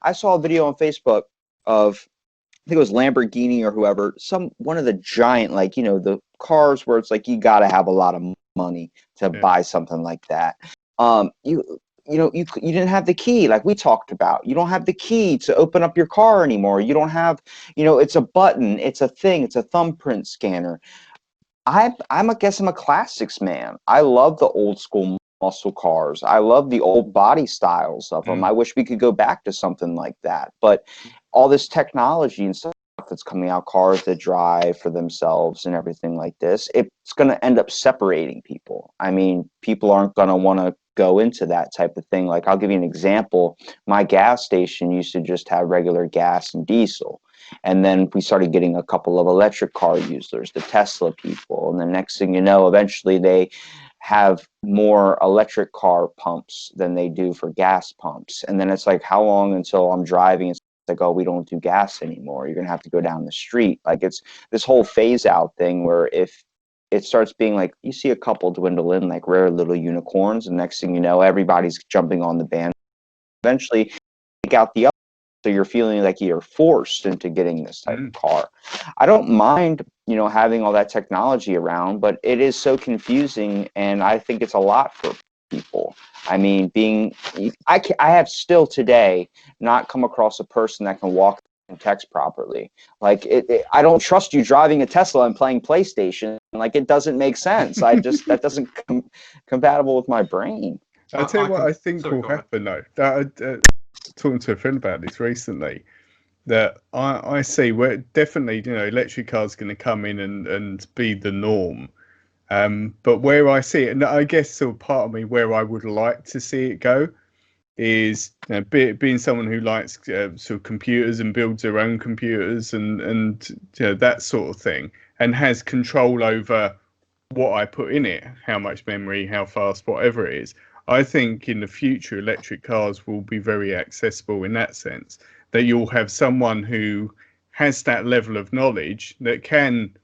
I saw a video on Facebook of, I think it was Lamborghini or whoever, one of the giant, like, the cars where it's like you got to have a lot of money to Yeah. buy something like that. You didn't have the key, like we talked about. You don't have the key to open up your car anymore. You don't have, it's a button, it's a thing, it's a thumbprint scanner. I guess I'm a classics man. I love the old school muscle cars. I love the old body styles of them. I wish we could go back to something like that. But all this technology and stuff that's coming out, cars that drive for themselves and everything like this, it's going to end up separating people. I mean, people aren't going to want to go into that type of thing. Like, I'll give you an example. My gas station used to just have regular gas and diesel. And then we started getting a couple of electric car users, the Tesla people. And the next thing you know, eventually they have more electric car pumps than they do for gas pumps. And then it's like, how long until I'm driving? It's like, oh, we don't do gas anymore. You're going to have to go down the street. Like, it's this whole phase out thing where if it starts being like, you see a couple dwindle in like rare little unicorns, and next thing you know, everybody's jumping on the band. Eventually, take out the other. So you're feeling like you're forced into getting this type of car. I don't mind, having all that technology around, but it is so confusing, and I think it's a lot for people. I mean, I have still today not come across a person that can walk and text properly. Like, I don't trust you driving a Tesla and playing PlayStation. Like, it doesn't make sense. That doesn't compatible with my brain. I'll tell you what I think will happen though. Talking to a friend about this recently, that I see where definitely electric cars going to come in and be the norm, but where I see it, and I guess sort of part of me where I would like to see it go is being someone who likes sort of computers and builds their own computers and that sort of thing, and has control over what I put in it, how much memory, how fast, whatever it is. I think in the future, electric cars will be very accessible in that sense, that you'll have someone who has that level of knowledge that can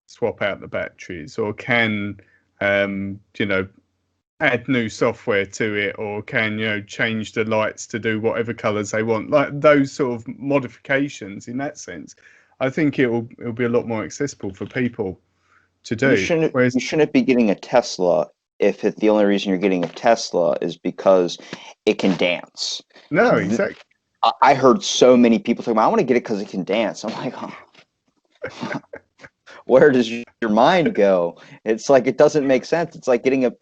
swap out the batteries or can, add new software to it, or can, change the lights to do whatever colors they want, like those sort of modifications in that sense. I think it'll be a lot more accessible for people to do. You shouldn't be getting a Tesla if the only reason you're getting a Tesla is because it can dance. No, exactly. I heard so many people talking about, I want to get it because it can dance. I'm like, oh. Where does your mind go? It's like, it doesn't make sense. It's like getting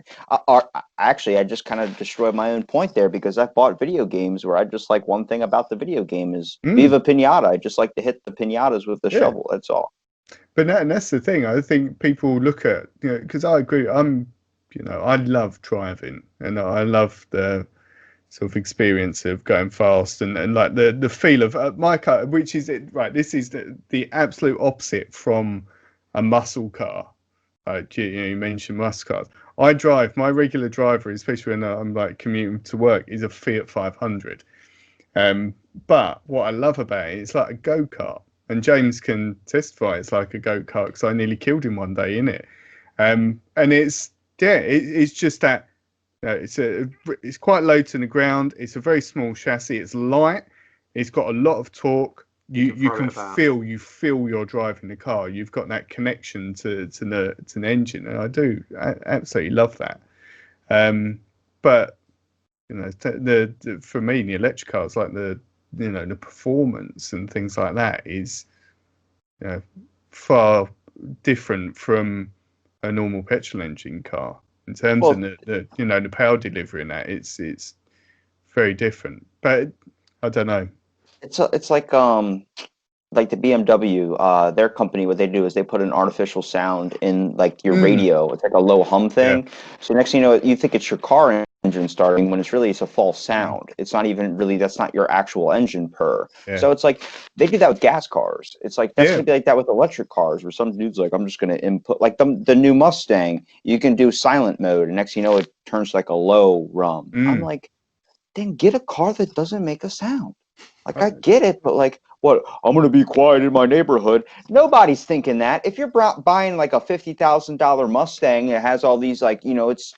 actually, I just kind of destroyed my own point there, because I bought video games where I just like, one thing about the video game is Viva Pinata. I just like to hit the pinatas with the shovel. That's all. But and that's the thing. I think people look at, because I agree. I love driving, and I love the sort of experience of going fast and like the feel of my car, which is it, right? This is the absolute opposite from a muscle car. You mentioned muscle cars. My regular driver, especially when I'm like commuting to work, is a Fiat 500. But what I love about it, it's like a go-kart. And James can testify it's like a go-kart, because I nearly killed him one day in it. And it's just that it's quite low to the ground. It's a very small chassis. It's light. It's got a lot of torque. You can feel you're driving the car. You've got that connection to the engine, and I absolutely love that. But for me, the electric cars, like the performance and things like that is far different from a normal petrol engine car in terms of the power delivery and that. It's very different, but I don't know. It's like the BMW, their company, what they do is they put an artificial sound in like your radio. It's like a low hum thing. So next thing you know, you think it's your car engine starting, when it's a false sound. It's not even really, that's not your actual engine purr. So it's like, they do that with gas cars. It's like, that's gonna be like that with electric cars, where some dude's like, I'm just gonna input, like the new Mustang, you can do silent mode, and next thing you know, it turns like a low rum. I'm like, then get a car that doesn't make a sound. Like, I get it, but like, what? I'm gonna be quiet in my neighborhood. Nobody's thinking that. If you're buying like a $50,000 Mustang that has all these, like, it's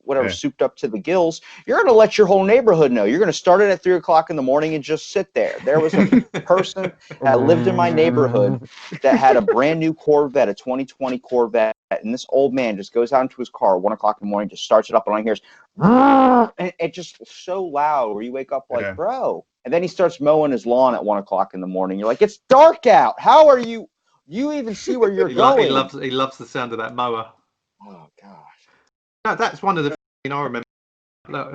whatever, souped up to the gills, you're going to let your whole neighborhood know. You're going to start it at 3 o'clock in the morning and just sit there. There was a person that lived in my neighborhood that had a brand new Corvette, a 2020 Corvette, and this old man just goes out into his car at 1 o'clock in the morning, just starts it up, and all he hears, and it just so loud where you wake up like, bro. And then he starts mowing his lawn at 1 o'clock in the morning. You're like, it's dark out. How are you? You even see where you're going? He loves the sound of that mower. Oh gosh. No, that's one of the things I remember.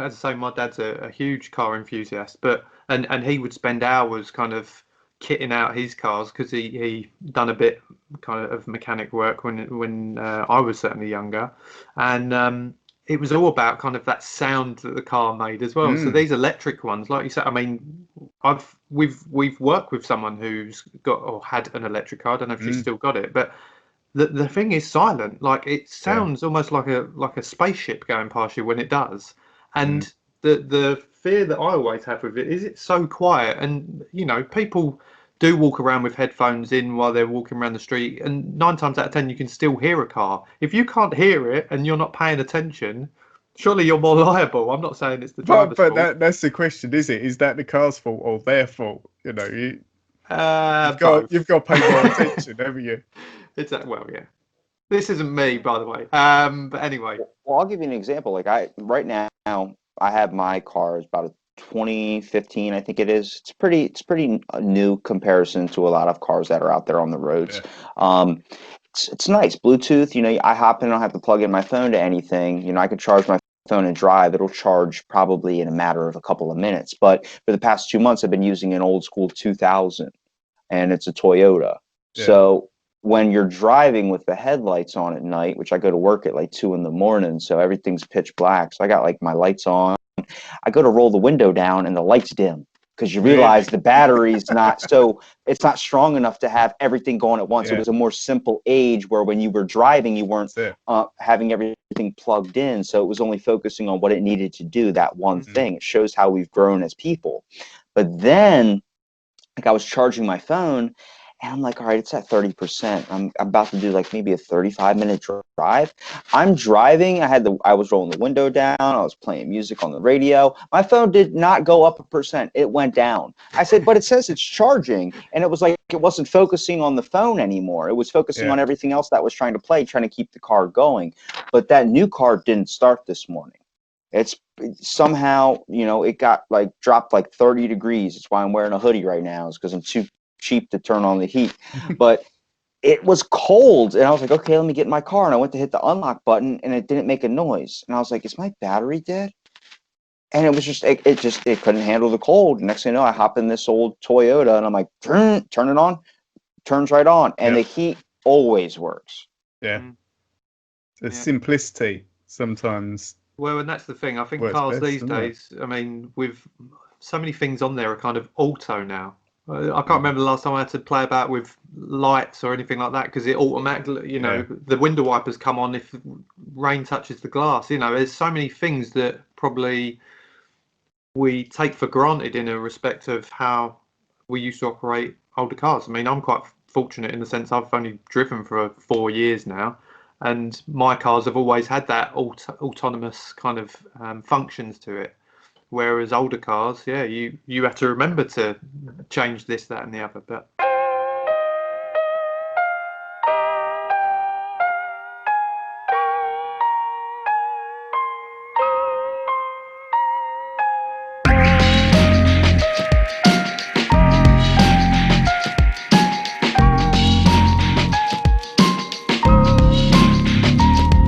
As I say, my dad's a huge car enthusiast, but and he would spend hours kind of kitting out his cars because he done a bit kind of mechanic work when I was certainly younger, and it was all about kind of that sound that the car made as well. So these electric ones, like you said, I mean, we've worked with someone who's got or had an electric car. I don't know if she's still got it, but the thing is silent. Like it sounds almost like a spaceship going past you when it does. And the fear that I always have with it is it's so quiet, and you know, people do walk around with headphones in while they're walking around the street, and 9 times out of 10 you can still hear a car. If you can't hear it and you're not paying attention, surely you're more liable. I'm not saying it's the driver's fault. But that's the question, is it? Is that the car's fault or their fault? You know, you've got to pay more attention, haven't you? It's that. Well, yeah. This isn't me, by the way. But anyway. Well, I'll give you an example. Like right now, I have my car. It's about a 2015, I think it is. It's pretty new comparison to a lot of cars that are out there on the roads. It's nice. Bluetooth. You know, I hop in. I don't have to plug in my phone to anything. You know, I can charge my phone and drive. It'll charge probably in a matter of a couple of minutes. But for the past 2 months, I've been using an old school 2000, and it's a Toyota. So when you're driving with the headlights on at night, which I go to work at like 2 in the morning, so everything's pitch black. So I got like my lights on. I go to roll the window down and the lights dim because you realize the battery's not, so it's not strong enough to have everything going at once. It was a more simple age where when you were driving, you weren't having everything plugged in. So it was only focusing on what it needed to do, that one thing. It shows how we've grown as people. But then, like, I was charging my phone, and I'm like, all right, it's at 30%. I'm about to do like maybe a 35-minute drive. I'm driving. I was rolling the window down. I was playing music on the radio. My phone did not go up 1%. It went down. I said, but it says it's charging. And it was like it wasn't focusing on the phone anymore. It was focusing on everything else that was trying to keep the car going. But that new car didn't start this morning. It's somehow, you know, it got like dropped like 30 degrees. That's why I'm wearing a hoodie right now, is because I'm too cheap to turn on the heat. But it was cold, and I was like, okay, let me get in my car. And I went to hit the unlock button, and it didn't make a noise. And I was like, is my battery dead? And it was just it couldn't handle the cold. Next thing you know, I hop in this old Toyota, and I'm like, turn it on, turns right on, and the heat always works. The simplicity sometimes. Well, and that's the thing. I think cars these days, I mean, with so many things on there are kind of auto now. I can't remember the last time I had to play about with lights or anything like that, because it automatically, you know, the window wipers come on if rain touches the glass. You know, there's so many things that probably we take for granted in a respect of how we used to operate older cars. I mean, I'm quite fortunate in the sense I've only driven for 4 years now, and my cars have always had that autonomous kind of functions to it. Whereas older cars, you had to remember to change this, that, and the other. But